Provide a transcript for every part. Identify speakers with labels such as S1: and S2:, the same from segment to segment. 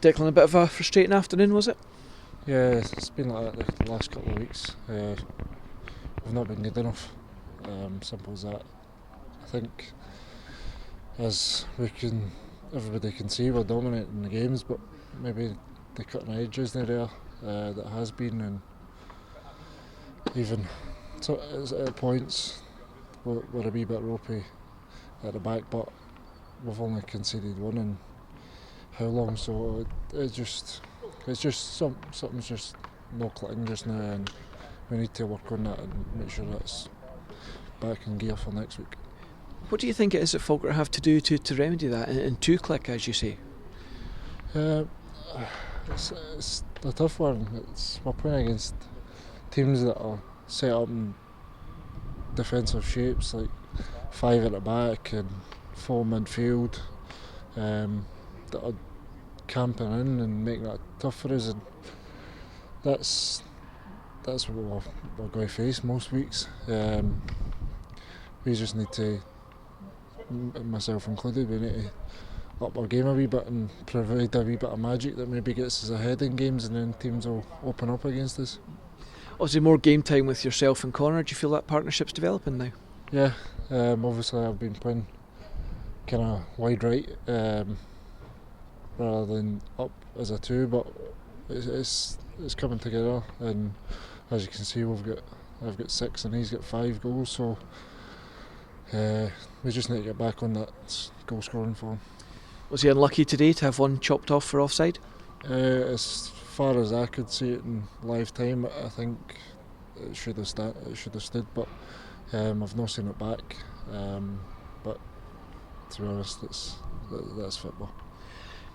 S1: Declan, a bit of a frustrating afternoon, was it?
S2: Yeah, it's been like that the last couple of weeks. We've not been good enough. Simple as that. I think as everybody can see, we're dominating the games, but maybe the cutting edge isn't there that has been, and even so, at points we're a wee bit ropey at the back, but we've only conceded one in how long? So it's just something's just not clicking just now, and we need to work on that and make sure that's back in gear for next week.
S1: What do you think it is that Falkirk have to do to remedy that and to click, as you say?
S2: It's a tough one. We're playing against teams that are set up in defensive shapes, like 5 at the back and 4 midfield, that are camping in and making that tough for us, and that's what we're going to face most weeks. We just need to, myself included, we need to up our game a wee bit and provide a wee bit of magic that maybe gets us ahead in games, and then teams will open up against us.
S1: Obviously, more game time with yourself and Connor. Do you feel that partnership's developing now?
S2: Yeah, obviously I've been playing kind of wide right rather than up as a 2, but it's coming together, and as you can see I've got 6 and he's got 5 goals, so we just need to get back on that goal scoring form.
S1: Was he unlucky today to have one chopped off for offside?
S2: As far as I could see it in live time, I think it should have stood, but I've not seen it back. But to be honest, that's football.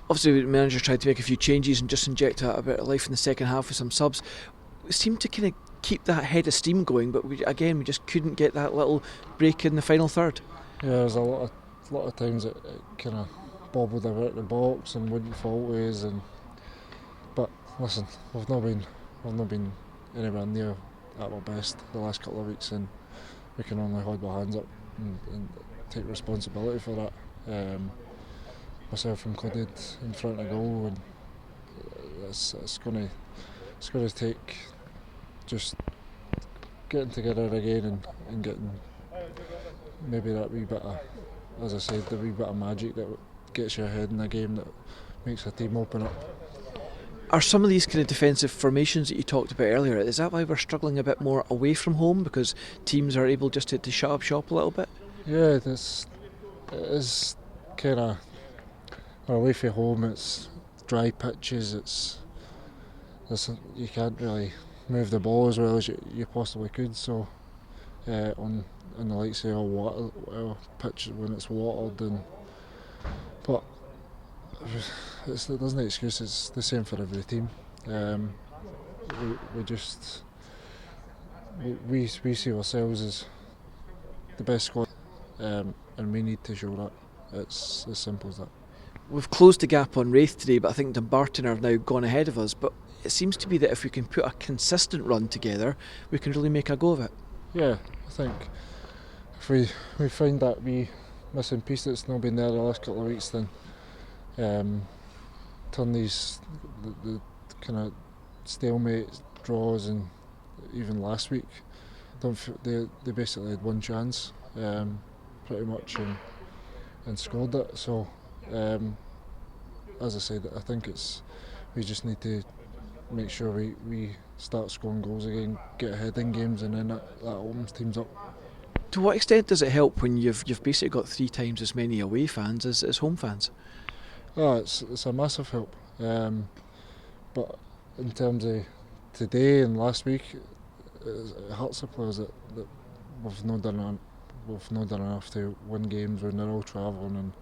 S1: Obviously, the manager tried to make a few changes and just inject a bit of life in the second half with some subs. We seemed to kind of keep that head of steam going, but we just couldn't get that little break in the final third.
S2: Yeah, there's a lot of times it kind of bobbled about the box and wouldn't fall ways, but listen, we've not been anywhere near at our best the last couple of weeks, and we can only hold our hands up and take responsibility for that. Myself included, in front of goal, and it's going to take just getting together again and getting maybe that wee bit of, as I said, the wee bit of magic that gets you ahead in a game, that makes a team open up.
S1: Are some of these kind of defensive formations that you talked about earlier, is that why we're struggling a bit more away from home, because teams are able just to shut up shop a little bit?
S2: Yeah, it is kind of, away from home, it's dry pitches, you can't really move the ball as well as you possibly could, so on the likes of a pitch when it's watered, but there's no excuse. It's the same for every team. We see ourselves as the best squad, and we need to show that. It's as simple as that.
S1: We've closed the gap on Wraith today, but I think Dumbarton have now gone ahead of us, but it seems to be that if we can put a consistent run together, we can really make a go of it.
S2: Yeah, I think if we find that wee missing piece that's not been there the last couple of weeks, then turn these the kind of stalemate draws, and even last week they basically had one chance pretty much and scored it, so as I said, I think we just need to make sure we start scoring goals again, get ahead in games, and then that opens teams up.
S1: To what extent does it help when you've basically got 3 times as many away fans as home fans?
S2: Oh, it's a massive help, but in terms of today and last week, it hurts the players that we've not done enough to win games when they're all travelling and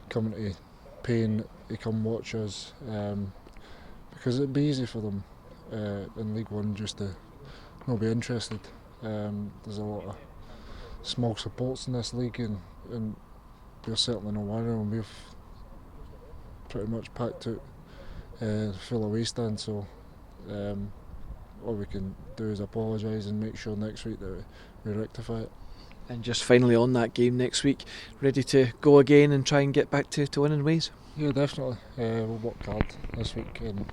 S2: coming to paying to come watch us, because it'd be easy for them in League One just to not be interested. There's a lot of small supports in this league, and we're certainly not one of them. We've pretty much packed out full away stand, so all we can do is apologise and make sure next week that we rectify it.
S1: And just finally on that game next week, ready to go again and try and get back to winning ways?
S2: Yeah, definitely. We'll work hard this week and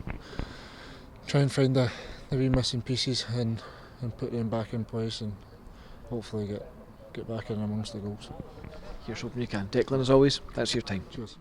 S2: try and find the wee missing pieces and put them back in place and hopefully get back in amongst the goals.
S1: Here's hoping you can. Declan, as always, that's your time.
S2: Cheers.